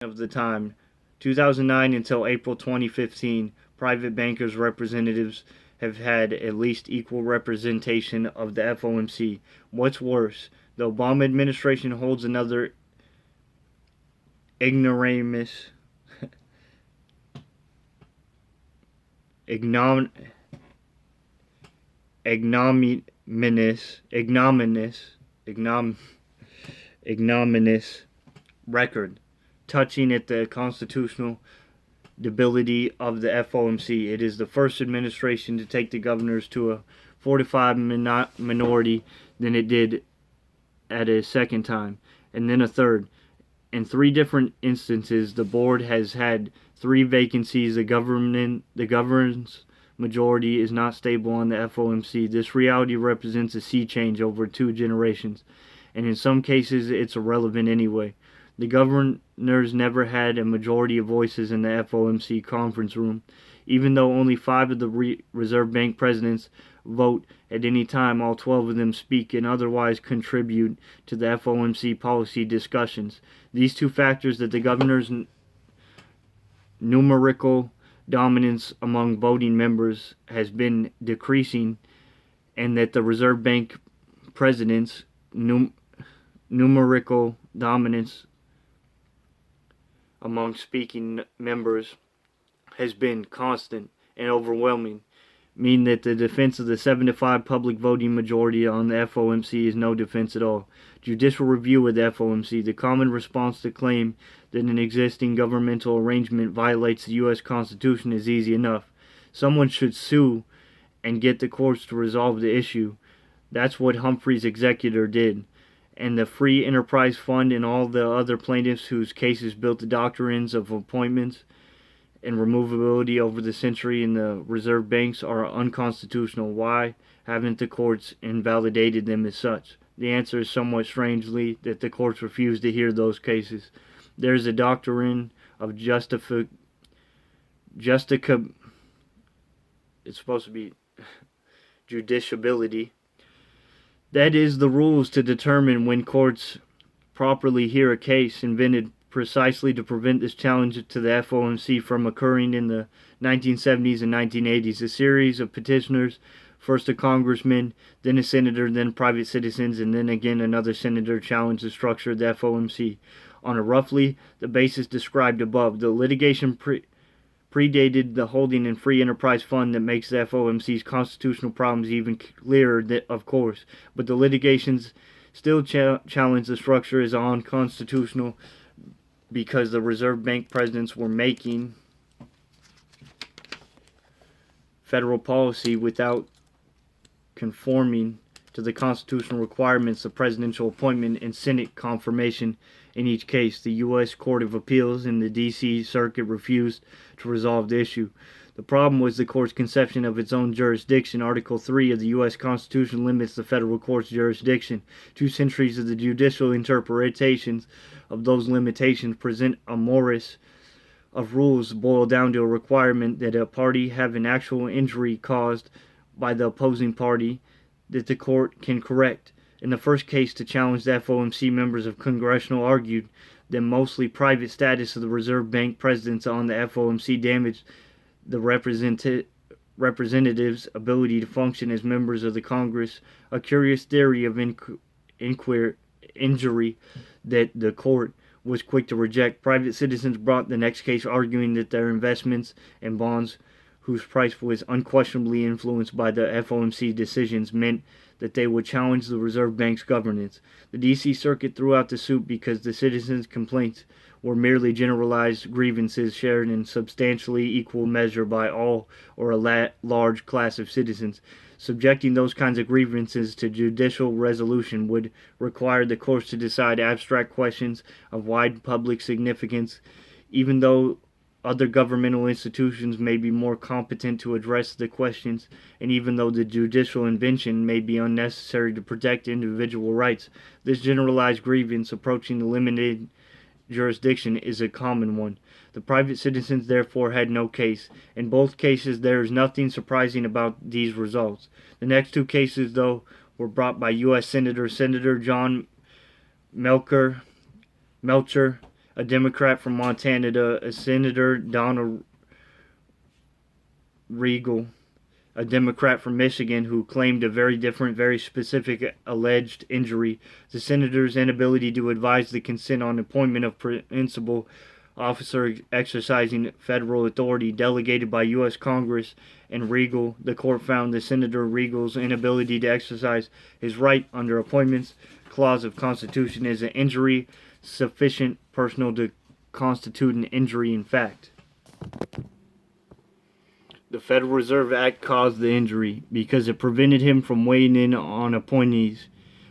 of the time, 2009 until April 2015, private bankers' representatives have had at least equal representation of the FOMC. What's worse, the Obama administration holds another ignoramus, ignom, ignominious, ignominious record touching at the constitutional debility of the FOMC. It is the first administration to take the governors to a 45 minority, then it did at a second time, and then a third. In three different instances, the board has had three vacancies. The governance majority is not stable on the FOMC. This reality represents a sea change over 2 generations, and in some cases, it's irrelevant anyway. The governors never had a majority of voices in the FOMC conference room. Even though only 5 of the Reserve Bank presidents vote at any time, all 12 of them speak and otherwise contribute to the FOMC policy discussions. These two factors, that the governor's numerical dominance among voting members has been decreasing, and that the Reserve Bank president's numerical dominance among speaking members has been constant and overwhelming, mean that the defense of the 7-5 public voting majority on the FOMC is no defense at all. Judicial review of the FOMC. The common response to claim that an existing governmental arrangement violates the U.S. Constitution is easy enough. Someone should sue and get the courts to resolve the issue. That's what Humphrey's executor did. And the Free Enterprise Fund and all the other plaintiffs whose cases built the doctrines of appointments and removability over the century in the reserve banks are unconstitutional. Why haven't the courts invalidated them as such? The answer is somewhat strangely that the courts refuse to hear those cases. There's a doctrine of it's supposed to be judiciability. That is the rules to determine when courts properly hear a case, invented precisely to prevent this challenge to the FOMC from occurring in the 1970s and 1980s. A series of petitioners, first a congressman, then a senator, then private citizens, and then again another senator, challenged the structure of the FOMC on a roughly the basis described above. The litigation predated the holding and free enterprise fund that makes the FOMC's constitutional problems even clearer, of course, but the litigations still challenge the structure as unconstitutional because the Reserve Bank presidents were making federal policy without conforming to the constitutional requirements of presidential appointment and Senate confirmation in each case. The U.S. Court of Appeals and the D.C. Circuit refused to resolve the issue. The problem was the court's conception of its own jurisdiction. Article 3 of the U.S. Constitution limits the federal court's jurisdiction. 2 centuries of the judicial interpretations of those limitations present a morass of rules boil down to a requirement that a party have an actual injury caused by the opposing party that the court can correct. In the first case to challenge the FOMC, members of Congressional argued that mostly private status of the Reserve Bank presidents on the FOMC damaged the representatives' ability to function as members of the Congress, a curious theory of injury that the court was quick to reject. Private citizens brought the next case arguing that their investments and bonds, whose price was unquestionably influenced by the FOMC decisions, meant that they would challenge the Reserve Bank's governance. The D.C. Circuit threw out the suit because the citizens' complaints were merely generalized grievances shared in substantially equal measure by all or a large class of citizens. Subjecting those kinds of grievances to judicial resolution would require the courts to decide abstract questions of wide public significance, even though other governmental institutions may be more competent to address the questions, and even though the judicial invention may be unnecessary to protect individual rights. This generalized grievance approaching the limited jurisdiction is a common one. The private citizens therefore had no case. In both cases, there is nothing surprising about these results. The next 2 cases, though, were brought by U.S. Senator John Melcher a Democrat from Montana, to Senator Donna Regal, a Democrat from Michigan, who claimed a very different, very specific alleged injury. The senator's inability to advise the consent on appointment of principal officer exercising federal authority delegated by U.S. Congress, and Regal. The court found the Senator Regal's inability to exercise his right under appointments clause of Constitution is an injury sufficient personal to constitute an injury in fact. The Federal Reserve Act caused the injury because it prevented him from weighing in on appointments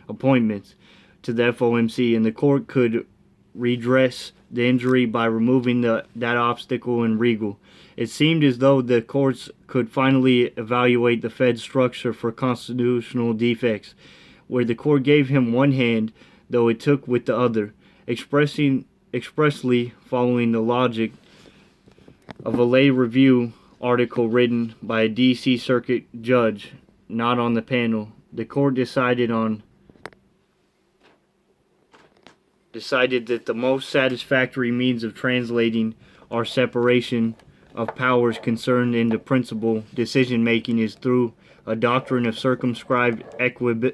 to the FOMC, and the court could redress the injury by removing that obstacle in Regal. It seemed as though the courts could finally evaluate the Fed's structure for constitutional defects, where the court gave him one hand, though it took with the other, expressly following the logic of a lay review article written by a D.C. Circuit judge, not on the panel. The court decided that the most satisfactory means of translating our separation of powers concerned into principal decision-making is through a doctrine of circumscribed equitable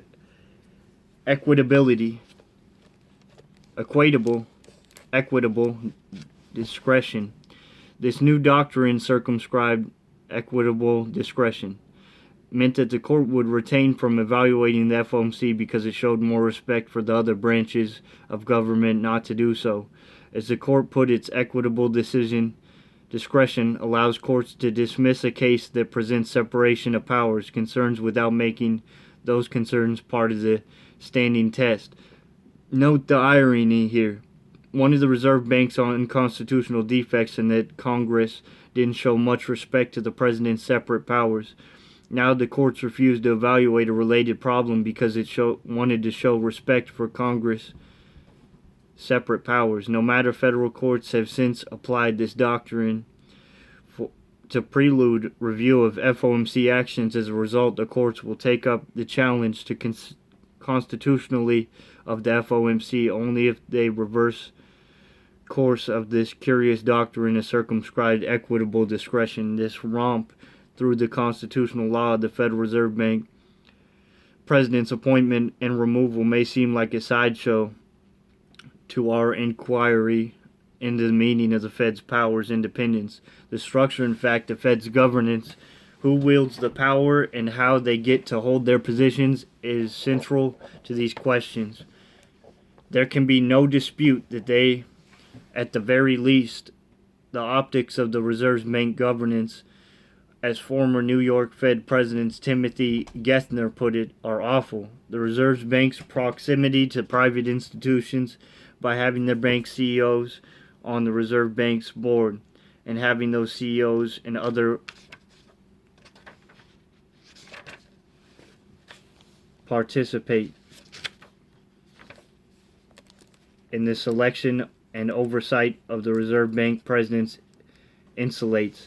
discretion. This new doctrine, circumscribed equitable discretion, meant that the court would refrain from evaluating the FOMC because it showed more respect for the other branches of government not to do so. As the court put, its equitable discretion allows courts to dismiss a case that presents separation of powers concerns without making those concerns part of the standing test. Note the irony here. One of the Reserve Bank's unconstitutional defects in that Congress didn't show much respect to the president's separate powers. Now the courts refused to evaluate a related problem because it wanted to show respect for Congress' separate powers. No matter, federal courts have since applied this doctrine to prelude review of FOMC actions. As a result, the courts will take up the challenge to constitutionally of the FOMC only if they reverse course of this curious doctrine of circumscribed equitable discretion. This romp through the constitutional law of the Federal Reserve Bank president's appointment and removal may seem like a sideshow to our inquiry into the meaning of the Fed's powers independence. The structure, in fact, the Fed's governance, who wields the power, and how they get to hold their positions is central to these questions. There can be no dispute that they, at the very least, the optics of the Reserve Bank governance, as former New York Fed President Timothy Geithner put it, are awful. The Reserve Bank's proximity to private institutions by having their bank CEOs on the Reserve Bank's board and having those CEOs and other participate in the selection and oversight of the Reserve Bank presidents insulates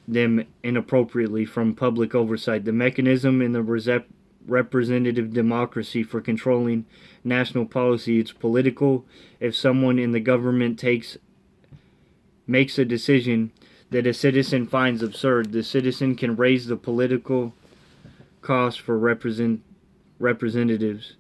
them inappropriately from public oversight. The mechanism in the representative democracy for controlling national policy is political. If someone in the government makes a decision that a citizen finds absurd, the citizen can raise the political cost for representatives.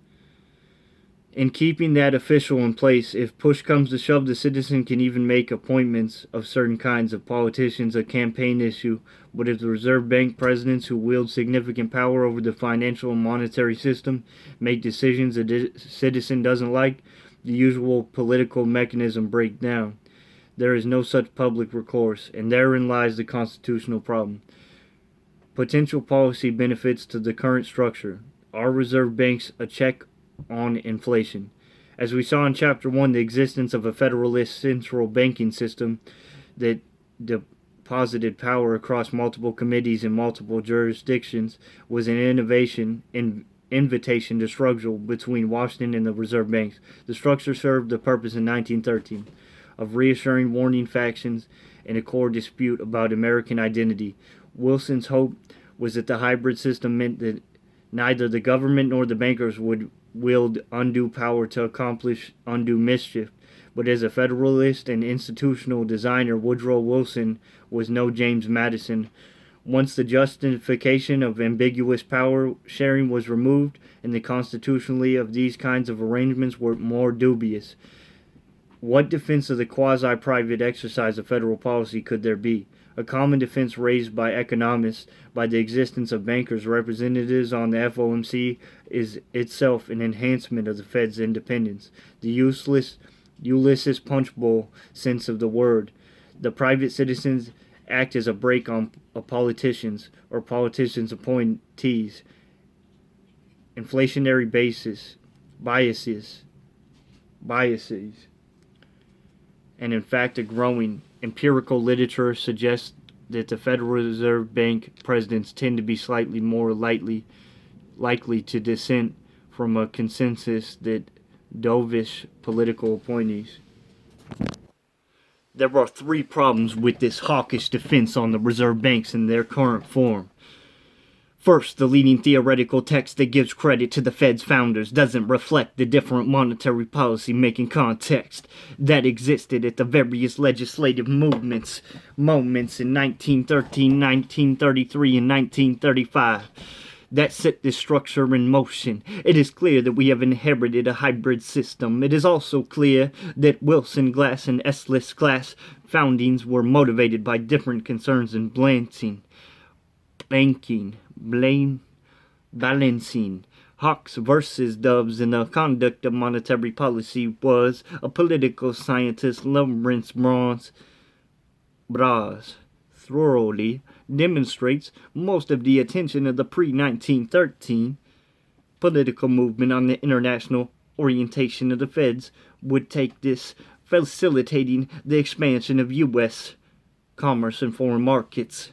In keeping that official in place, if push comes to shove, the citizen can even make appointments of certain kinds of politicians a campaign issue. But if the Reserve Bank presidents, who wield significant power over the financial and monetary system, make decisions a citizen doesn't like, the usual political mechanism breaks down. There is no such public recourse, and therein lies the constitutional problem. Potential policy benefits to the current structure. Are Reserve Banks a check on inflation? As we saw in Chapter 1, the existence of a federalist central banking system that deposited power across multiple committees in multiple jurisdictions was an invitation to struggle between Washington and the Reserve Banks. The structure served the purpose in 1913 of reassuring warring factions in a core dispute about American identity. Wilson's hope was that the hybrid system meant that neither the government nor the bankers would wield undue power to accomplish undue mischief, But as a Federalist and institutional designer, Woodrow Wilson was no James Madison. Once the justification of ambiguous power sharing was removed, and the constitutionality of these kinds of arrangements were more dubious, what defense of the quasi-private exercise of federal policy could there be? A common defense raised by economists by the existence of bankers' representatives on the FOMC is itself an enhancement of the Fed's independence. The Ulysses Punchbowl sense of the word. The private citizens act as a brake on politicians or politicians' appointees. Inflationary biases, and in fact a growing empirical literature suggests that the Federal Reserve Bank presidents tend to be slightly more likely to dissent from a consensus that dovish political appointees. There are three problems with this hawkish defense on the reserve banks in their current form. First, the leading theoretical text that gives credit to the Fed's founders doesn't reflect the different monetary policy-making context that existed at the various legislative moments in 1913, 1933, and 1935. That set this structure in motion. It is clear that we have inherited a hybrid system. It is also clear that Wilson Glass and Eslis Glass foundings were motivated by different concerns in balancing hawks versus doves in the conduct of monetary policy was a political scientist, Lawrence Braz, thoroughly demonstrates most of the attention of the pre-1913 political movement on the international orientation of the Feds would take this, facilitating the expansion of U.S. commerce and foreign markets.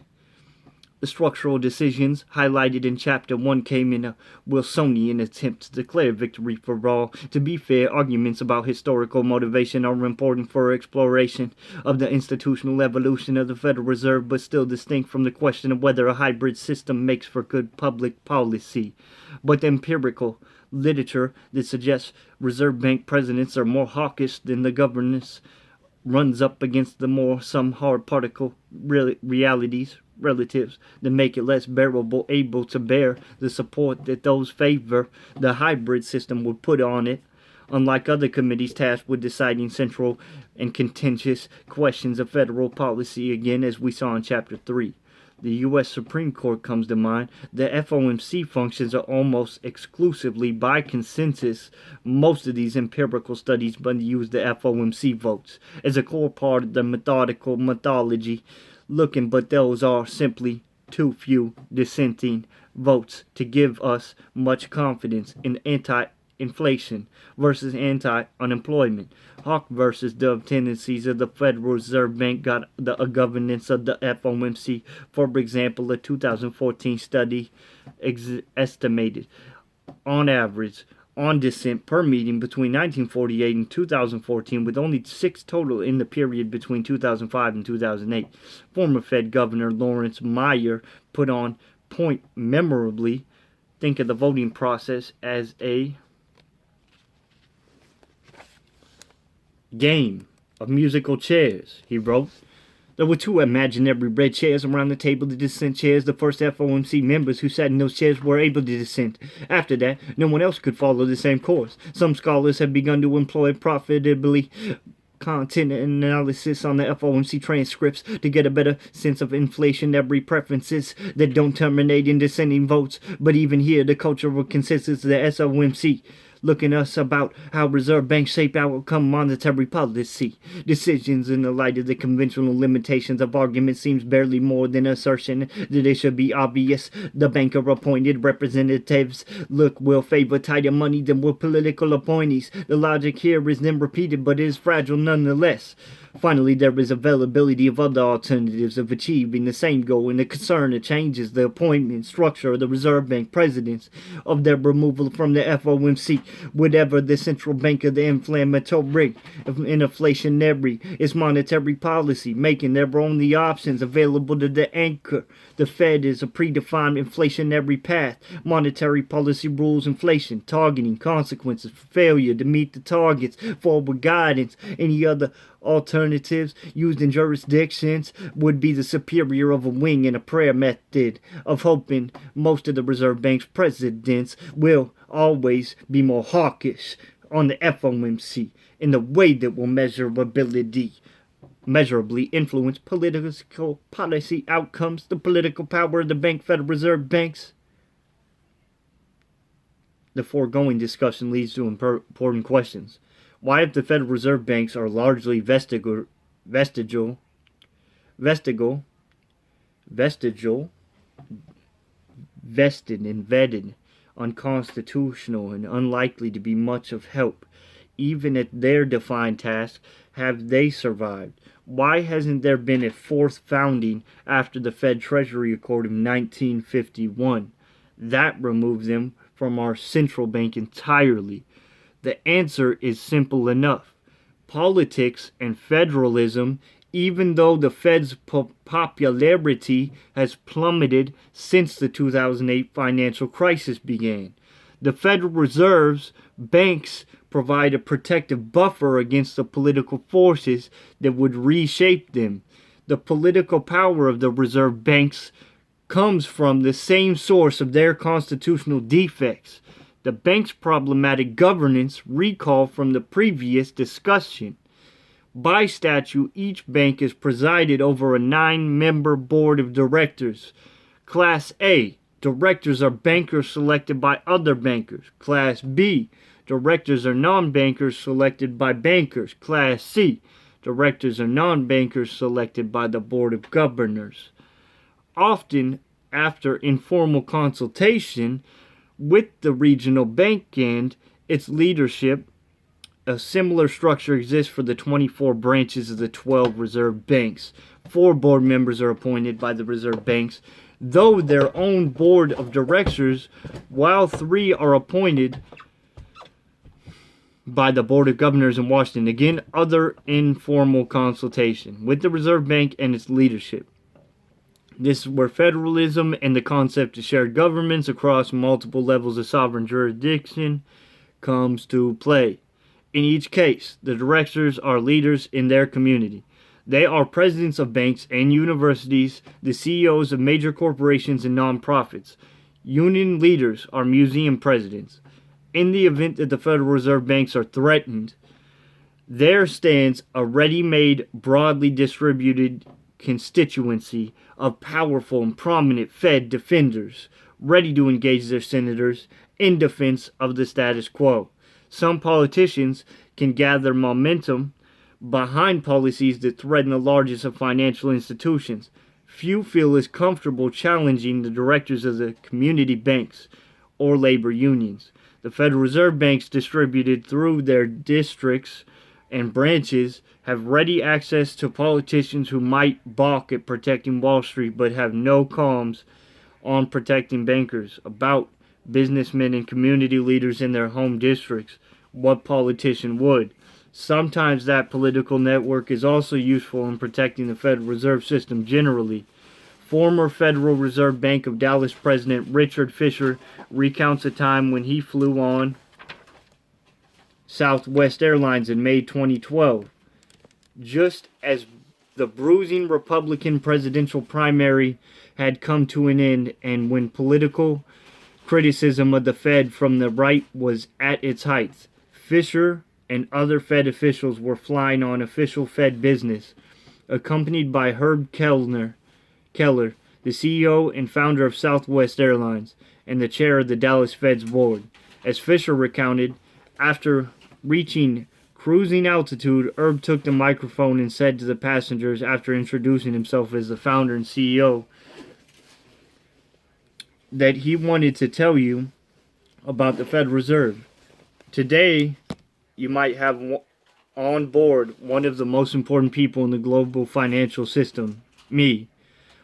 The structural decisions highlighted in Chapter 1 came in a Wilsonian attempt to declare victory for all. To be fair, arguments about historical motivation are important for exploration of the institutional evolution of the Federal Reserve, but still distinct from the question of whether a hybrid system makes for good public policy. But the empirical literature that suggests Reserve Bank presidents are more hawkish than the governors runs up against some hard particle relatives that make it less able to bear the support that those favor the hybrid system would put on it. Unlike other committees tasked with deciding central and contentious questions of federal policy, again, as we saw in Chapter 3. The U.S. Supreme Court comes to mind. The FOMC functions are almost exclusively by consensus. Most of these empirical studies but use the FOMC votes as a core part of the methodology. But those are simply too few dissenting votes to give us much confidence in anti-inflation versus anti-unemployment, hawk versus dove tendencies of the Federal Reserve Bank got the governance of the FOMC. For example, a 2014 study estimated, on average, on dissent per meeting between 1948 and 2014, with only 6 total in the period between 2005 and 2008. Former Fed Governor Lawrence Meyer put on point memorably, think of the voting process as a game of musical chairs, he wrote. There were 2 imaginary red chairs around the table, the dissent chairs. The first FOMC members who sat in those chairs were able to dissent. After that, no one else could follow the same course. Some scholars have begun to employ profitably content analysis on the FOMC transcripts to get a better sense of inflationary preferences that don't terminate in dissenting votes. But even here, the cultural consensus of the FOMC looking us about how reserve banks shape outcome monetary policy decisions in the light of the conventional limitations of argument seems barely more than assertion that it should be obvious. The banker appointed representatives will favor tighter money than will political appointees. The logic here is then repeated, but is fragile nonetheless. Finally, there is availability of other alternatives of achieving the same goal, and the concern that changes the appointment structure of the Reserve Bank presidents, of their removal from the FOMC Whatever the central bank of the inflammatory, inflationary, is monetary policy, making their only options available to the anchor. The Fed is a predefined inflationary path. Monetary policy rules inflation, targeting consequences for failure to meet the targets, forward guidance. Any other alternatives used in jurisdictions would be the superior of a wing and a prayer method of hoping most of the Reserve Bank's presidents will always be more hawkish on the FOMC in the way that will measurably influence political policy outcomes. The political power of the bank, Federal Reserve banks. The foregoing discussion leads to important questions. Why, if the Federal Reserve banks are largely vestigial, vested and vetted, unconstitutional, and unlikely to be much of help, even at their defined task, have they survived? Why hasn't there been a fourth founding after the Fed Treasury Accord of 1951? That removes them from our central bank entirely. The answer is simple enough. Politics and federalism, even though the Fed's popularity has plummeted since the 2008 financial crisis began. The Federal Reserve's banks provide a protective buffer against the political forces that would reshape them. The political power of the Reserve banks comes from the same source of their constitutional defects. The bank's problematic governance recall from the previous discussion. By statute, each bank is presided over a 9-member board of directors. Class A, directors are bankers selected by other bankers. Class B, directors are non-bankers selected by bankers. Class C, directors are non-bankers selected by the Board of Governors. Often, after informal consultation with the regional bank and its leadership, a similar structure exists for the 24 branches of the 12 Reserve banks. 4 board members are appointed by the Reserve banks, though their own board of directors, while 3 are appointed by the Board of Governors in Washington. Again, other informal consultation with the Reserve Bank and its leadership. This is where federalism and the concept of shared governments across multiple levels of sovereign jurisdiction comes to play. In each case, the directors are leaders in their community. They are presidents of banks and universities, the CEOs of major corporations and nonprofits. Union leaders are museum presidents. In the event that the Federal Reserve banks are threatened, there stands a ready-made, broadly distributed constituency of powerful and prominent Fed defenders, ready to engage their senators in defense of the status quo. Some politicians can gather momentum behind policies that threaten the largest of financial institutions. Few feel as comfortable challenging the directors of the community banks or labor unions. The Federal Reserve banks, distributed through their districts and branches, have ready access to politicians who might balk at protecting Wall Street but have no qualms on protecting bankers. About businessmen and community leaders in their home districts, what politician would? Sometimes that political network is also useful in protecting the Federal Reserve System generally. Former Federal Reserve Bank of Dallas President Richard Fisher recounts a time when he flew on Southwest Airlines in May 2012. Just as the bruising Republican presidential primary had come to an end, and when political criticism of the Fed from the right was at its height, Fisher and other Fed officials were flying on official Fed business, accompanied by Herb Keller, the CEO and founder of Southwest Airlines and the chair of the Dallas Fed's board. As Fisher recounted, after reaching cruising altitude, Herb took the microphone and said to the passengers, after introducing himself as the founder and CEO, that he wanted to tell you about the Federal Reserve. Today, you might have on board one of the most important people in the global financial system, me.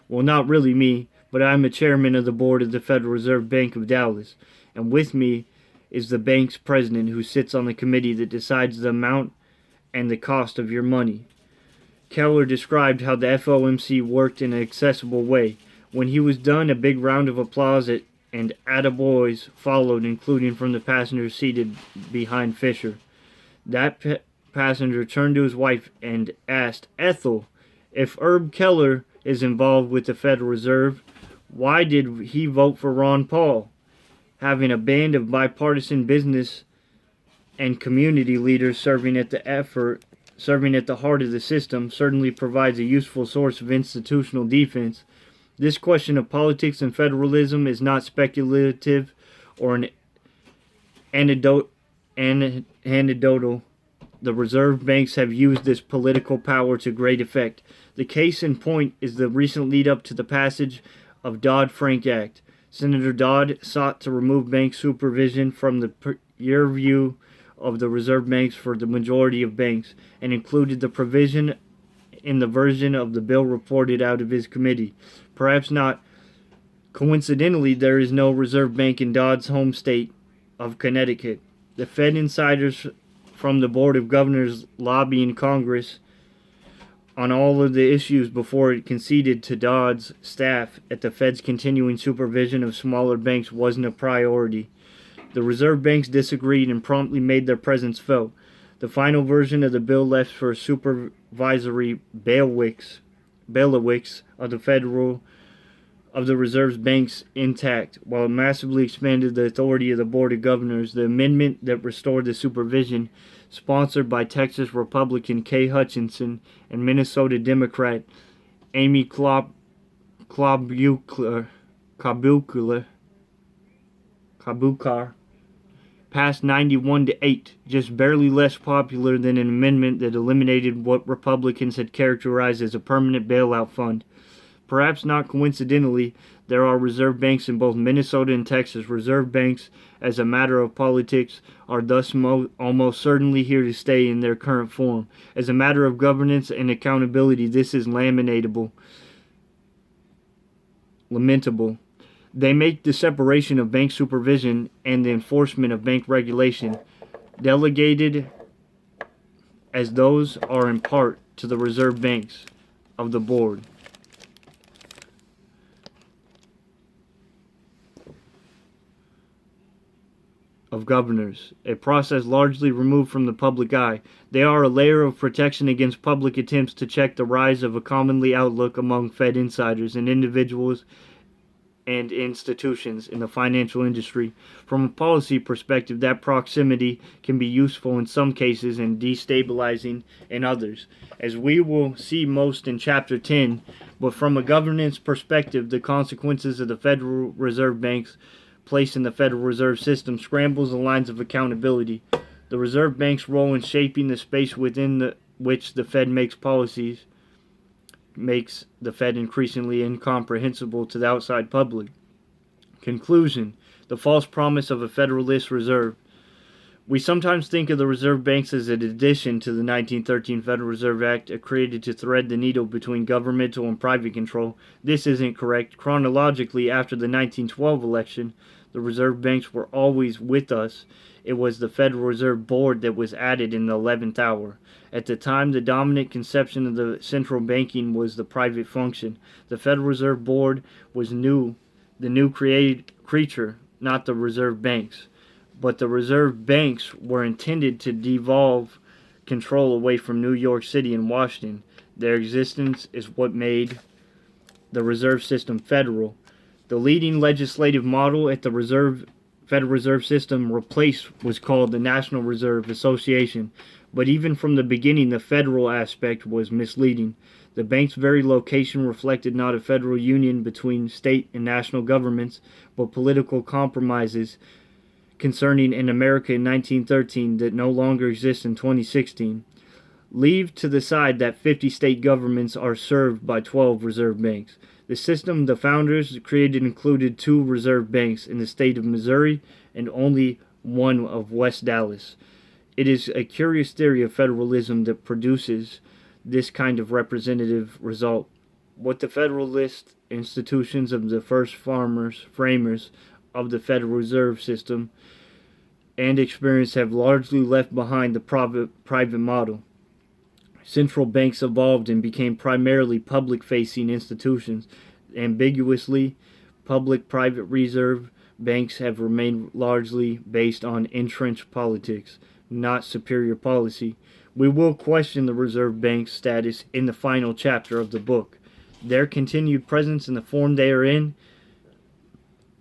Well, not really me, but I'm a chairman of the board of the Federal Reserve Bank of Dallas. And with me is the bank's president, who sits on the committee that decides the amount and the cost of your money. Keller described how the FOMC worked in an accessible way. When he was done, a big round of applause and attaboys followed, including from the passengers seated behind Fisher. That passenger turned to his wife and asked, "Ethel, if Herb Keller is involved with the Federal Reserve, why did he vote for Ron Paul?" Having a band of bipartisan business and community leaders serving at the heart of the system certainly provides a useful source of institutional defense. This question of politics and federalism is not speculative or an anecdotal. The reserve banks have used this political power to great effect. The case in point is the recent lead-up to the passage of Dodd-Frank Act. Senator Dodd sought to remove bank supervision from the purview of the reserve banks for the majority of banks, and included the provision in the version of the bill reported out of his committee. Perhaps not coincidentally, there is no reserve bank in Dodd's home state of Connecticut. The Fed insiders from the Board of Governors lobbying Congress on all of the issues before it conceded to Dodd's staff at the Fed's continuing supervision of smaller banks wasn't a priority. The reserve banks disagreed and promptly made their presence felt. The final version of the bill left for supervisory bailiwicks of the Reserve banks intact, while it massively expanded the authority of the Board of Governors. The amendment that restored the supervision, sponsored by Texas Republican Kay Hutchinson and Minnesota Democrat Amy Klobuchar, passed 91-8, just barely less popular than an amendment that eliminated what Republicans had characterized as a permanent bailout fund. Perhaps not coincidentally, there are reserve banks in both Minnesota and Texas. Reserve banks, as a matter of politics, are thus almost certainly here to stay in their current form. As a matter of governance and accountability, this is lamentable. They make the separation of bank supervision and the enforcement of bank regulation, delegated as those are in part to the reserve banks of the Board of Governors, a process largely removed from the public eye. They are a layer of protection against public attempts to check the rise of a commonly outlook among Fed insiders and individuals and institutions in the financial industry. From a policy perspective, that proximity can be useful in some cases and destabilizing in others, as we will see most in Chapter 10. But from a governance perspective, the consequences of the Federal Reserve Bank's place in the Federal Reserve System scrambles the lines of accountability. The Reserve Bank's role in shaping the space within which the Fed makes policies makes the Fed increasingly incomprehensible to the outside public. Conclusion: the false promise of a Federalist Reserve. We sometimes think of the reserve banks as an addition to the 1913 Federal Reserve Act, created to thread the needle between governmental and private control. This isn't correct. Chronologically, after the 1912 election, the reserve banks were always with us. It was the Federal Reserve Board that was added in the 11th hour. At the time, the dominant conception of the central banking was the private function. The Federal Reserve Board was the new created creature, not the reserve banks. But the reserve banks were intended to devolve control away from New York City and Washington. Their existence is what made the reserve system federal. The leading legislative model at the Federal Reserve System was called the National Reserve Association. But even from the beginning, the federal aspect was misleading. The bank's very location reflected not a federal union between state and national governments, but political compromises concerning an America in 1913 that no longer exists in 2016. Leave to the side that 50 state governments are served by 12 reserve banks. The system the founders created included 2 reserve banks in the state of Missouri and only one of West Dallas. It is a curious theory of federalism that produces this kind of representative result. What the Federalist institutions of the first framers of the Federal Reserve System and experience have largely left behind the private model. Central banks evolved and became primarily public-facing institutions. Ambiguously, public-private reserve banks have remained largely based on entrenched politics, not superior policy. We will question the Reserve Bank's status in the final chapter of the book. Their continued presence in the form they are in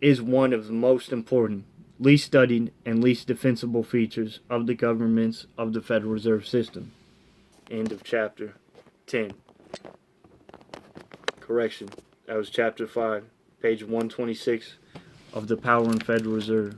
is one of the most important, least studied, and least defensible features of the governments of the Federal Reserve System. End of chapter 10. Correction. That was chapter 5, page 126 of The Power and Federal Reserve.